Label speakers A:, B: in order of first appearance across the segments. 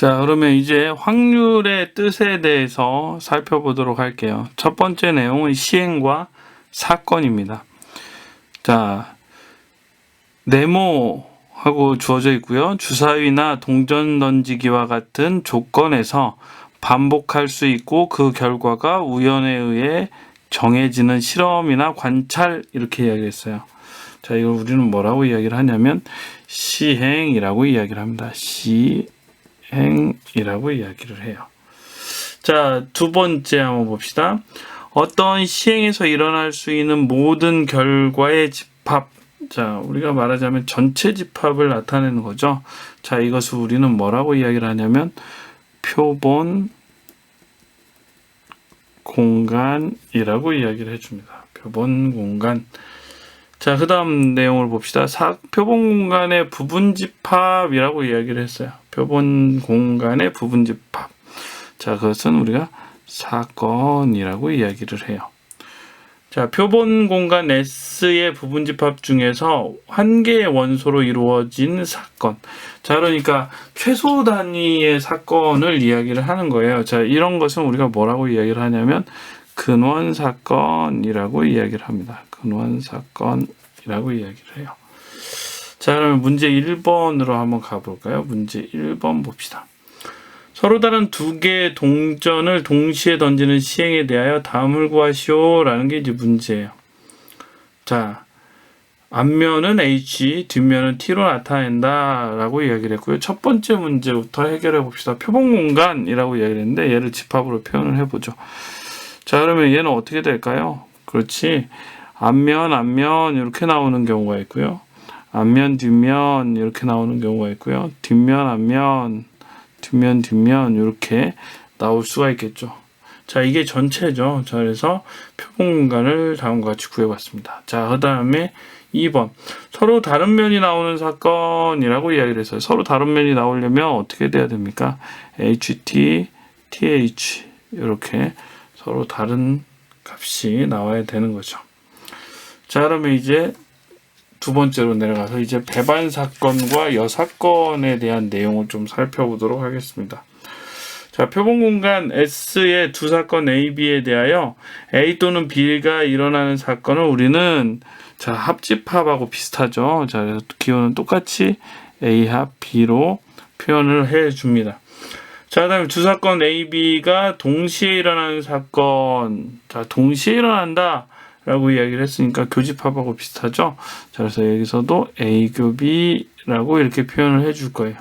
A: 자, 그러면 이제 확률의 뜻에 대해서 살펴보도록 할게요. 첫 번째 내용은 시행과 사건입니다. 자, 네모하고 주어져 있고요. 주사위나 동전 던지기와 같은 조건에서 반복할 수 있고 그 결과가 우연에 의해 정해지는 실험이나 관찰, 이렇게 이야기했어요. 자, 이걸 우리는 뭐라고 이야기를 하냐면 시행이라고 이야기를 합니다. 시행이라고 이야기를 해요. 자, 두 번째 한번 봅시다. 어떤 시행에서 일어날 수 있는 모든 결과의 집합. 자, 우리가 말하자면 전체 집합을 나타내는 거죠. 자, 이것을 우리는 뭐라고 이야기를 하냐면 표본 공간이라고 이야기를 해줍니다. 표본 공간. 자, 그 다음 내용을 봅시다. 표본 공간의 부분 집합이라고 이야기를 했어요. 표본 공간의 부분 집합. 자, 그것은 우리가 사건이라고 이야기를 해요. 자, 표본 공간 S의 부분 집합 중에서 한 개의 원소로 이루어진 사건. 자, 그러니까 최소 단위의 사건을 이야기를 하는 거예요. 자, 이런 것은 우리가 뭐라고 이야기를 하냐면 근원 사건이라고 이야기를 합니다. 근원 사건이라고 이야기를 해요. 자, 그러면 문제 1번으로 한번 가볼까요? 문제 1번 봅시다. 서로 다른 두 개의 동전을 동시에 던지는 시행에 대하여 다음을 구하시오 라는 게 이제 문제예요. 자, 앞면은 H, 뒷면은 T로 나타낸다 라고 이야기를 했고요. 첫 번째 문제부터 해결해 봅시다. 표본 공간이라고 이야기를 했는데 얘를 집합으로 표현을 해보죠. 자, 그러면 얘는 어떻게 될까요? 그렇지. 앞면 이렇게 나오는 경우가 있고요. 앞면, 뒷면 이렇게 나오는 경우가 있고요. 뒷면, 앞면, 뒷면 이렇게 나올 수가 있겠죠. 자, 이게 전체죠. 자, 그래서 표본 공간을 다음과 같이 구해봤습니다. 자, 그 다음에 2번. 서로 다른 면이 나오는 사건이라고 이야기를 했어요. 서로 다른 면이 나오려면 어떻게 돼야 됩니까? HT, TH 이렇게 서로 다른 값이 나와야 되는 거죠. 자, 그러면 이제 두 번째로 내려가서 이제 배반 사건과 여사건에 대한 내용을 좀 살펴보도록 하겠습니다. 자, 표본 공간 S의 두 사건 A, B에 대하여 A 또는 B가 일어나는 사건을 우리는 자, 합집합하고 비슷하죠. 자, 그래서 기호는 똑같이 A 합 B로 표현을 해 줍니다. 자, 그다음에 두 사건 A, B가 동시에 일어나는 사건. 자, 동시에 일어난다 라고 이야기를 했으니까 교집합하고 비슷하죠. 자, 그래서 여기서도 A 교 B라고 이렇게 표현을 해줄 거예요.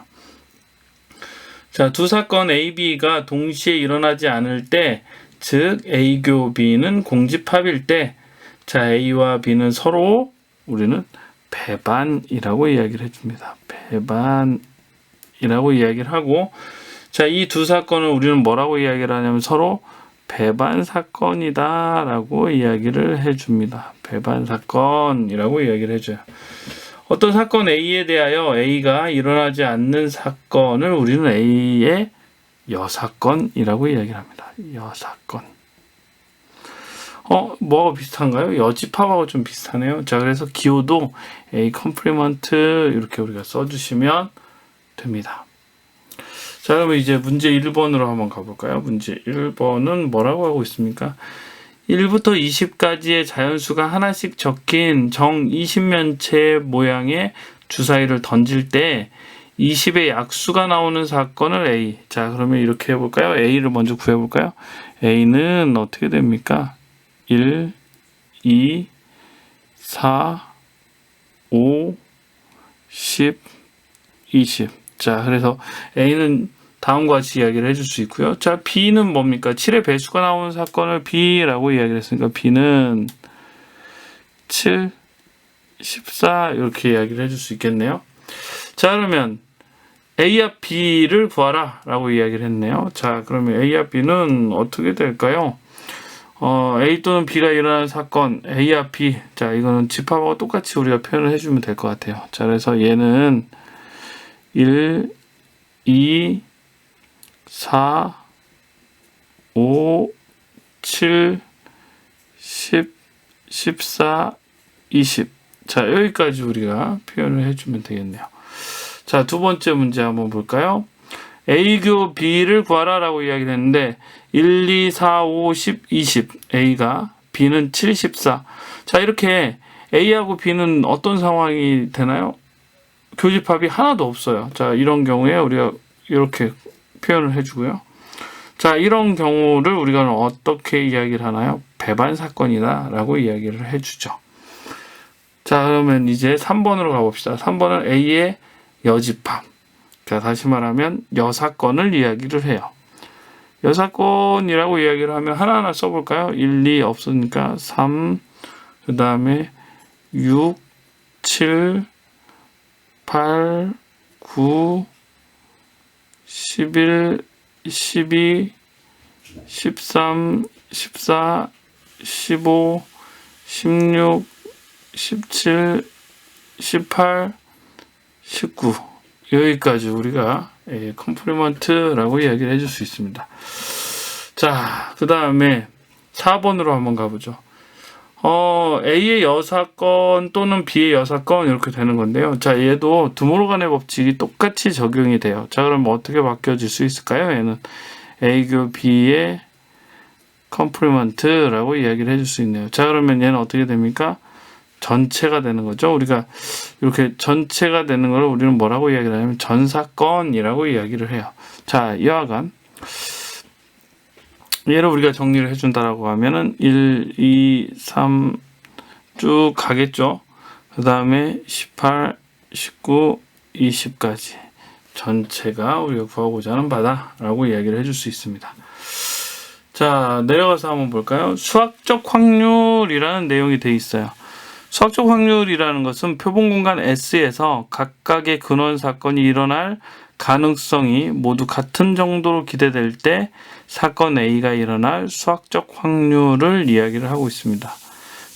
A: 자, 두 사건 A, B가 동시에 일어나지 않을 때, 즉 A 교 B는 공집합일 때, 자, A와 B는 서로 우리는 배반이라고 이야기를 해줍니다. 배반이라고 이야기를 하고, 자, 이 두 사건을 우리는 뭐라고 이야기를 하냐면 서로 배반 사건이다 라고 이야기를 해줍니다. 배반 사건이라고 이야기를 해줘요. 어떤 사건 A에 대하여 A가 일어나지 않는 사건을 우리는 A의 여사건이라고 이야기를 합니다. 여사건. 뭐가 비슷한가요? 여집합하고 좀 비슷하네요. 자, 그래서 기호도 A 컴플리먼트 이렇게 우리가 써주시면 됩니다. 자, 그러면 이제 문제 1번으로 한번 가볼까요? 문제 1번은 뭐라고 하고 있습니까? 1부터 20까지의 자연수가 하나씩 적힌 정 20면체 모양의 주사위를 던질 때 20의 약수가 나오는 사건을 A. 자, 그러면 이렇게 해볼까요? A를 먼저 구해볼까요? A는 어떻게 됩니까? 1, 2, 4, 5, 10, 20. 자, 그래서 A는 다음과 같이 이야기를 해줄 수 있고요. 자, B는 뭡니까? 7의 배수가 나오는 사건을 B라고 이야기를 했으니까 B는 7, 14 이렇게 이야기를 해줄 수 있겠네요. 자, 그러면 A와 B를 구하라 라고 이야기를 했네요. 자, 그러면 A와 B는 어떻게 될까요? A 또는 B가 일어나는 사건 A와 B. 자, 이거는 집합하고 똑같이 우리가 표현을 해주면 될 것 같아요. 자, 그래서 얘는 1, 2, 4, 5, 7, 10, 14, 20. 자, 여기까지 우리가 표현을 해주면 되겠네요. 자, 두 번째 문제 한번 볼까요? A교 B를 구하라 라고 이야기를 했는데 1, 2, 4, 5, 10, 20 A가 B는 7, 14. 자, 이렇게 A하고 B는 어떤 상황이 되나요? 교집합이 하나도 없어요. 자, 이런 경우에 우리가 이렇게 표현을 해주고요. 자, 이런 경우를 우리가 어떻게 이야기를 하나요? 배반 사건이다 라고 이야기를 해주죠. 자, 그러면 이제 3번으로 가봅시다. 3번은 A의 여집합. 자, 다시 말하면 여사건을 이야기를 해요. 여사건이라고 이야기를 하면 하나하나 써볼까요? 1, 2 없으니까 3, 그 다음에 6, 7, 8, 9, 11, 12, 13, 14, 15, 16, 17, 18, 19 여기까지 우리가 컴플리먼트라고 이야기를 해줄 수 있습니다. 자, 그 다음에 4번으로 한번 가보죠. A의 여사건 또는 B의 여사건 이렇게 되는 건데요. 자, 얘도 드모르간의 법칙이 똑같이 적용이 돼요. 자, 그럼 어떻게 바뀌어질 수 있을까요? 얘는 A교 B의 컴플리먼트라고 이야기를 해줄 수 있네요. 자, 그러면 얘는 어떻게 됩니까? 전체가 되는 거죠. 우리가 이렇게 전체가 되는 걸 우리는 뭐라고 이야기를 하냐면 전사건이라고 이야기를 해요. 자, 이와간 얘를 우리가 정리를 해준다라고 하면은 1, 2, 3 쭉 가겠죠. 그 다음에 18, 19, 20까지 전체가 우리가 구하고자 하는 바다라고 이야기를 해줄 수 있습니다. 자, 내려가서 한번 볼까요? 수학적 확률이라는 내용이 되어 있어요. 수학적 확률이라는 것은 표본 공간 S에서 각각의 근원 사건이 일어날 가능성이 모두 같은 정도로 기대될 때 사건 A가 일어날 수학적 확률을 이야기를 하고 있습니다.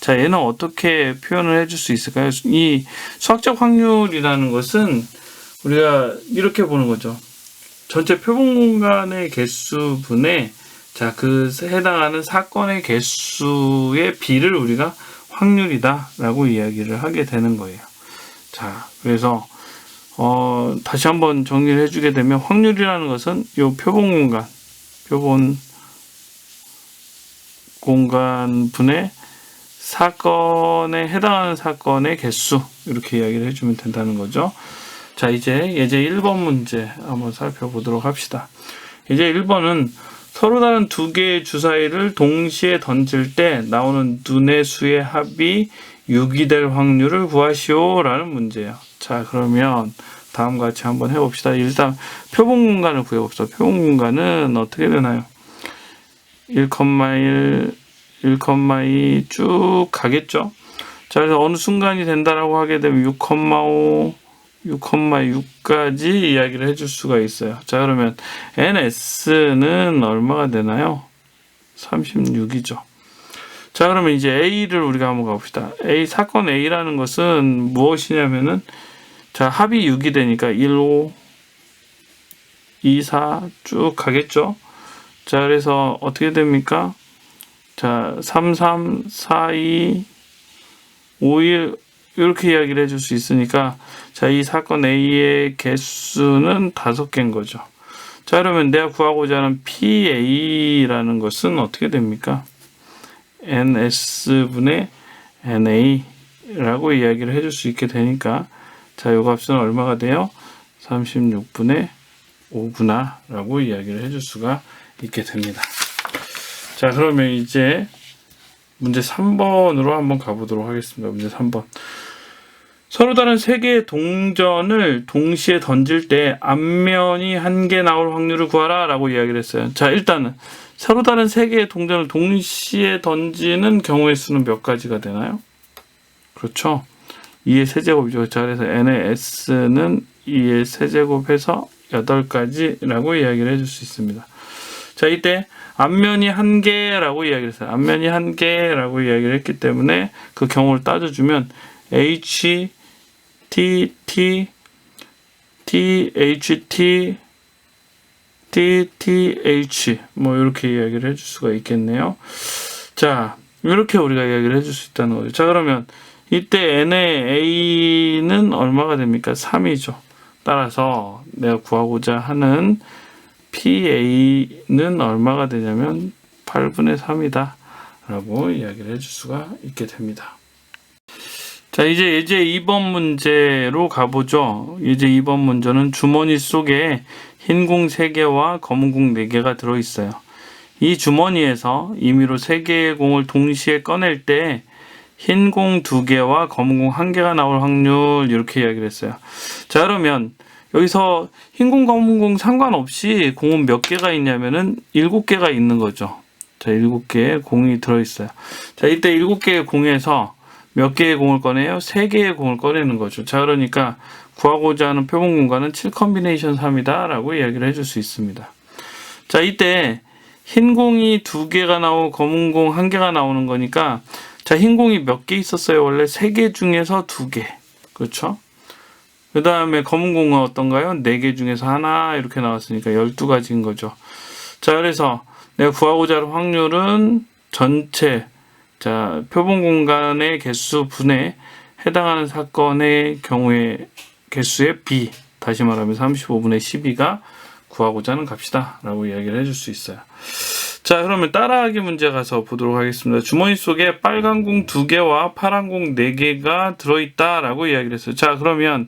A: 자, 얘는 어떻게 표현을 해줄 수 있을까요? 이 수학적 확률이라는 것은 우리가 이렇게 보는 거죠. 전체 표본 공간의 개수분의 자, 그 해당하는 사건의 개수의 비를 우리가 확률이다 라고 이야기를 하게 되는 거예요. 자, 그래서 다시 한번 정리를 해주게 되면 확률이라는 것은 이 표본 공간 분의 사건에 해당하는 사건의 개수 이렇게 이야기를 해주면 된다는 거죠. 자, 이제 예제 1번 문제 한번 살펴보도록 합시다. 예제 1번은 서로 다른 두 개의 주사위를 동시에 던질 때 나오는 눈의 수의 합이 6이 될 확률을 구하시오 라는 문제예요. 자, 그러면 다음과 같이 한번 해봅시다. 일단 표본 공간을 구해봅시다. 표본 공간은 어떻게 되나요? 1,1, 1,2 쭉 가겠죠. 자, 그래서 어느 순간이 된다라고 하게 되면 6,5, 6,6까지 이야기를 해줄 수가 있어요. 자, 그러면 NS는 얼마가 되나요? 36이죠. 자, 그러면 이제 A를 우리가 한번 가봅시다. 사건 A라는 것은 무엇이냐면은 자, 합이 6이 되니까 1, 5, 2, 4 쭉 가겠죠. 자, 그래서 어떻게 됩니까? 자, 3, 3, 4, 2, 5, 1 이렇게 이야기를 해줄 수 있으니까 자, 이 사건 A의 개수는 5개인 거죠. 자, 그러면 내가 구하고자 하는 PA라는 것은 어떻게 됩니까? NS분의 NA라고 이야기를 해줄 수 있게 되니까 자, 이 값은 얼마가 돼요? 36분의 5구나 라고 이야기를 해줄 수가 있게 됩니다. 자, 그러면 이제 문제 3번으로 한번 가보도록 하겠습니다. 문제 3번. 서로 다른 세 개의 동전을 동시에 던질 때 앞면이 한 개 나올 확률을 구하라 라고 이야기를 했어요. 자, 일단은 서로 다른 세 개의 동전을 동시에 던지는 경우의 수는 몇 가지가 되나요? 그렇죠. 2의 세제곱이죠. 자, 그래서 n의 s는 2의 세제곱해서 8가지라고 이야기를 해줄 수 있습니다. 자, 이때 앞면이 한 개라고 이야기를 했어요. 앞면이 한 개라고 이야기를 했기 때문에 그 경우를 따져주면 H, T, T, T, H, T, T, T, H 뭐 이렇게 이야기를 해줄 수가 있겠네요. 자, 이렇게 우리가 이야기를 해줄 수 있다는 거죠. 자, 그러면 이때 n의 a는 얼마가 됩니까? 3이죠. 따라서 내가 구하고자 하는 PA는 얼마가 되냐면 8분의 3이다 라고 이야기를 해줄 수가 있게 됩니다. 자, 이제 2번 문제로 가보죠. 이제 2번 문제는 주머니 속에 흰 공 3개와 검은 공 4개가 들어있어요. 이 주머니에서 임의로 3개의 공을 동시에 꺼낼 때 흰 공 2개와 검은 공 1개가 나올 확률, 이렇게 이야기를 했어요. 자, 그러면 여기서 흰 공, 검은 공 상관없이 공은 몇 개가 있냐면은 7개가 있는 거죠. 자, 7개의 공이 들어있어요. 자, 이때 7개의 공에서 몇 개의 공을 꺼내요? 3개의 공을 꺼내는 거죠. 자, 그러니까 구하고자 하는 표본 공간은 7 컴비네이션 3이다 라고 이야기를 해줄 수 있습니다. 자, 이때 흰 공이 2개가 나오고 검은 공 1개가 나오는 거니까, 자, 흰 공이 몇 개 있었어요? 원래 3개 중에서 2개. 그렇죠? 그 다음에 검은 공은 어떤가요? 4개 중에서 하나, 이렇게 나왔으니까 12가지인 거죠. 자, 그래서 내가 구하고자 하는 확률은 전체, 자, 표본 공간의 개수 분에 해당하는 사건의 경우의 개수의 B, 다시 말하면 35분의 12가 구하고자 하는 값이다 라고 이야기를 해줄 수 있어요. 자, 그러면 따라하기 문제 가서 보도록 하겠습니다. 주머니 속에 빨간 공 2개와 파란 공 4개가 들어있다 라고 이야기를 했어요. 자, 그러면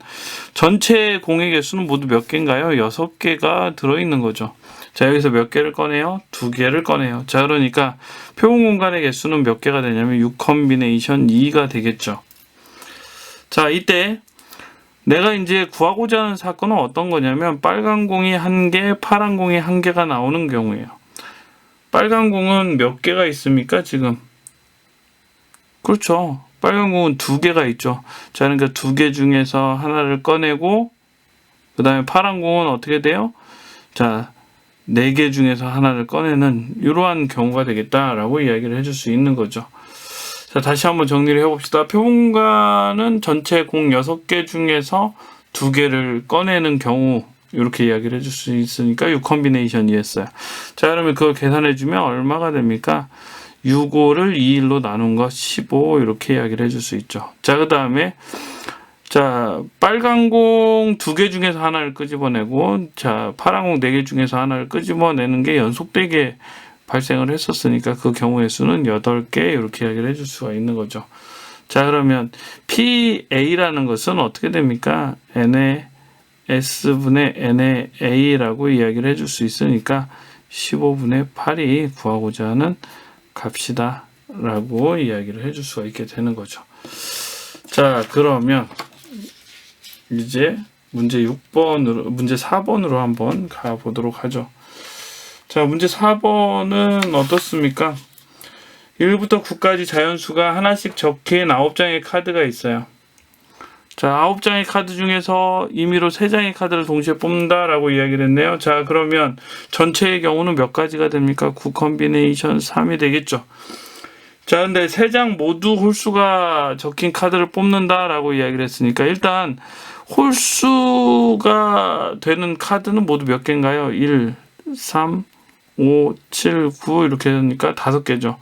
A: 전체 공의 개수는 모두 몇 개인가요? 6개가 들어있는 거죠. 자, 여기서 몇 개를 꺼내요? 2개를 꺼내요. 자, 그러니까 표본 공간의 개수는 몇 개가 되냐면 6 컴비네이션 2가 되겠죠. 자, 이때 내가 이제 구하고자 하는 사건은 어떤 거냐면 빨간 공이 1개, 파란 공이 1개가 나오는 경우예요. 빨간 공은 몇 개가 있습니까, 지금? 그렇죠. 빨간 공은 2개가 있죠. 자, 그러니까 2개 중에서 하나를 꺼내고, 그 다음에 파란 공은 어떻게 돼요? 자, 4개 중에서 하나를 꺼내는 이러한 경우가 되겠다라고 이야기를 해줄 수 있는 거죠. 자, 다시 한번 정리를 해봅시다. 표본 공간은 전체 공 6개 중에서 2개를 꺼내는 경우, 이렇게 이야기를 해줄 수 있으니까 6 컴비네이션이었어요. 자, 그러면 그걸 계산해주면 얼마가 됩니까? 6, 5를 2, 1로 나눈 거 15, 이렇게 이야기를 해줄 수 있죠. 자, 그 다음에 자, 빨간 공 2개 중에서 하나를 끄집어내고, 자, 파란 공 4개 중에서 하나를 끄집어내는 게 연속되게 발생을 했었으니까 그 경우의 수는 8개, 이렇게 이야기를 해줄 수가 있는 거죠. 자, 그러면 PA라는 것은 어떻게 됩니까? N의 S분의 N의 A라고 이야기를 해줄 수 있으니까 15분의 8이 구하고자 하는 값이다 라고 이야기를 해줄 수가 있게 되는 거죠. 자, 그러면 이제 문제 4번으로 한번 가보도록 하죠. 자, 문제 4번은 어떻습니까? 1부터 9까지 자연수가 하나씩 적힌 9장의 카드가 있어요. 자, 9장의 카드 중에서 임의로 3장의 카드를 동시에 뽑는다라고 이야기를 했네요. 자, 그러면 전체의 경우는 몇 가지가 됩니까? 9 컴비네이션 3이 되겠죠. 자, 근데 3장 모두 홀수가 적힌 카드를 뽑는다라고 이야기를 했으니까 일단 홀수가 되는 카드는 모두 몇 개인가요? 1, 3, 5, 7, 9 이렇게 되니까 5개죠.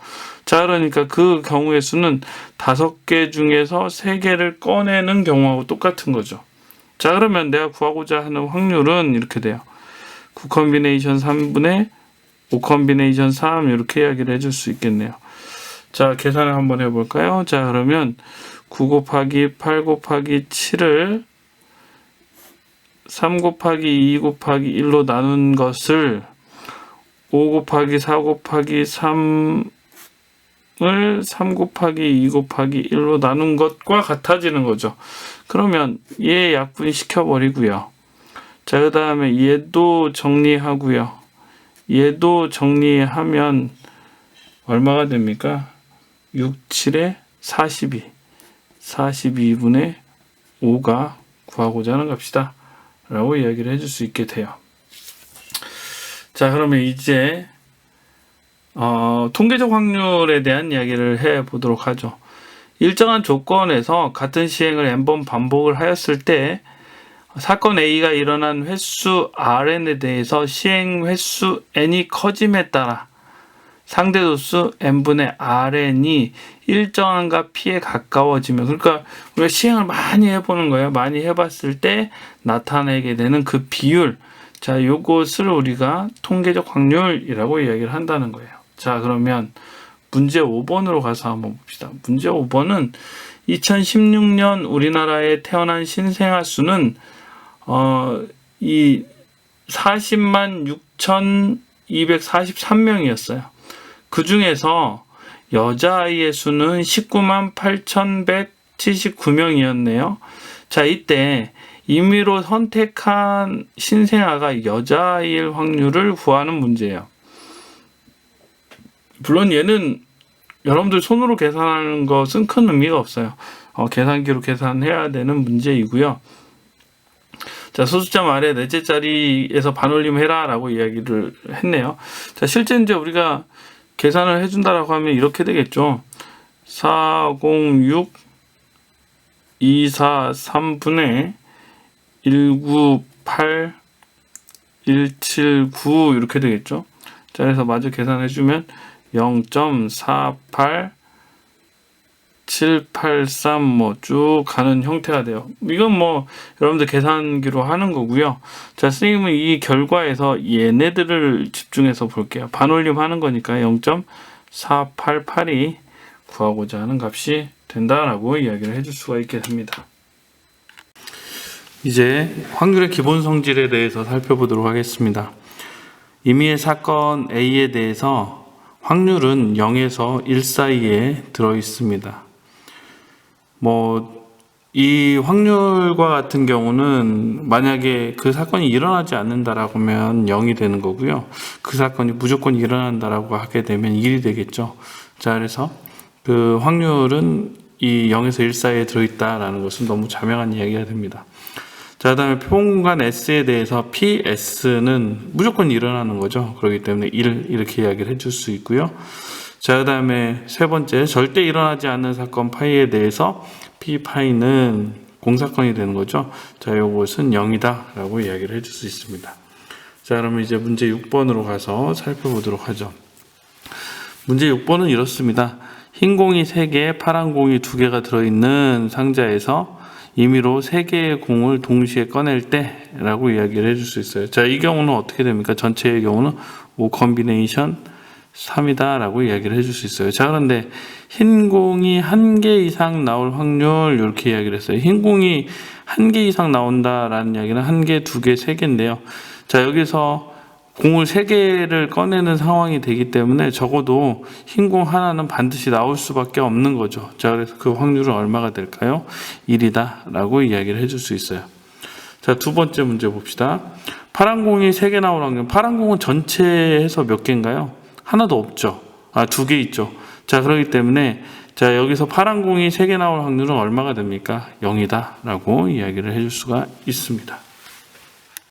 A: 자, 그러니까 그 경우의 수는 5개 중에서 3개를 꺼내는 경우하고 똑같은 거죠. 자, 그러면 내가 구하고자 하는 확률은 이렇게 돼요. 9 컴비네이션 3분의 5 컴비네이션 3 이렇게 이야기를 해줄 수 있겠네요. 자, 계산을 한번 해볼까요? 자, 그러면 9 곱하기 8 곱하기 7을 3 곱하기 2 곱하기 1로 나눈 것을 5 곱하기 4 곱하기 3을 3 곱하기 2 곱하기 1로 나눈 것과 같아지는 거죠. 그러면 얘 약분 시켜버리고요. 자, 그 다음에 얘도 정리하고요. 얘도 정리하면 얼마가 됩니까? 6, 7에 42. 42분의 5가 구하고자 하는 값이다 라고 이야기를 해줄 수 있게 돼요. 자, 그러면 이제 통계적 확률에 대한 이야기를 해보도록 하죠. 일정한 조건에서 같은 시행을 n번 반복을 하였을 때 사건 A가 일어난 횟수 Rn에 대해서 시행 횟수 n이 커짐에 따라 상대 도수 n분의 rn이 일정한가 p에 가까워지면, 그러니까 우리가 시행을 많이 해보는 거예요. 많이 해봤을 때 나타내게 되는 그 비율, 자, 요것을 우리가 통계적 확률이라고 이야기를 한다는 거예요. 자, 그러면 문제 5번으로 가서 한번 봅시다. 문제 5번은 2016년 우리나라에 태어난 신생아 수는 이 40만 6,243명이었어요. 그 중에서 여자아이의 수는 19만 8,179명이었네요. 자, 이때 임의로 선택한 신생아가 여자아이일 확률을 구하는 문제예요. 물론 얘는 여러분들 손으로 계산하는 것은 큰 의미가 없어요. 계산기로 계산해야 되는 문제이고요. 자, 소수점 아래 넷째 자리에서 반올림 해라 라고 이야기를 했네요. 자, 실제 이제 우리가 계산을 해준다라고 하면 이렇게 되겠죠. 406 243분의 198 179 이렇게 되겠죠. 자, 그래서 마저 계산해주면 0.48 783 뭐 쭉 가는 형태가 돼요. 이건 뭐 여러분들 계산기로 하는 거고요. 자, 선생님은 이 결과에서 얘네들을 집중해서 볼게요. 반올림 하는 거니까 0.488이 구하고자 하는 값이 된다라고 이야기를 해줄 수가 있게 됩니다. 이제 확률의 기본 성질에 대해서 살펴보도록 하겠습니다. 임의의 사건 A에 대해서 확률은 0에서 1 사이에 들어 있습니다. 이 확률과 같은 경우는 만약에 그 사건이 일어나지 않는다라고 하면 0이 되는 거고요. 그 사건이 무조건 일어난다라고 하게 되면 1이 되겠죠. 자, 그래서 그 확률은 이 0에서 1 사이에 들어있다라는 것은 너무 자명한 이야기가 됩니다. 자, 그 다음에 표본공간 S에 대해서 PS는 무조건 일어나는 거죠. 그렇기 때문에 1 이렇게 이야기를 해줄 수 있고요. 자, 그 다음에 세 번째, 절대 일어나지 않는 사건 파이에 대해서 P파이는 공사건이 되는 거죠. 자, 이것은 0이다 라고 이야기를 해줄 수 있습니다. 자, 그러면 이제 문제 6번으로 가서 살펴보도록 하죠. 문제 6번은 이렇습니다. 흰 공이 3개, 파란 공이 2개가 들어있는 상자에서 임의로 3개의 공을 동시에 꺼낼 때 라고 이야기를 해줄 수 있어요. 자, 이 경우는 어떻게 됩니까? 전체의 경우는 5 컨비네이션 3이다 라고 이야기를 해줄 수 있어요. 자, 그런데 흰 공이 1개 이상 나올 확률 이렇게 이야기를 했어요. 흰 공이 1개 이상 나온다라는 이야기는 1개, 2개, 3개인데요. 자, 여기서 공을 3개를 꺼내는 상황이 되기 때문에 적어도 흰 공 하나는 반드시 나올 수밖에 없는 거죠. 자, 그래서 그 확률은 얼마가 될까요? 1이다 라고 이야기를 해줄 수 있어요. 자, 두 번째 문제 봅시다. 파란 공이 3개 나올 확률. 파란 공은 전체에서 몇 개인가요? 하나도 없죠. 2개 있죠. 자, 그렇기 때문에 자, 여기서 파란 공이 3개 나올 확률은 얼마가 됩니까? 0이다 라고 이야기를 해줄 수가 있습니다.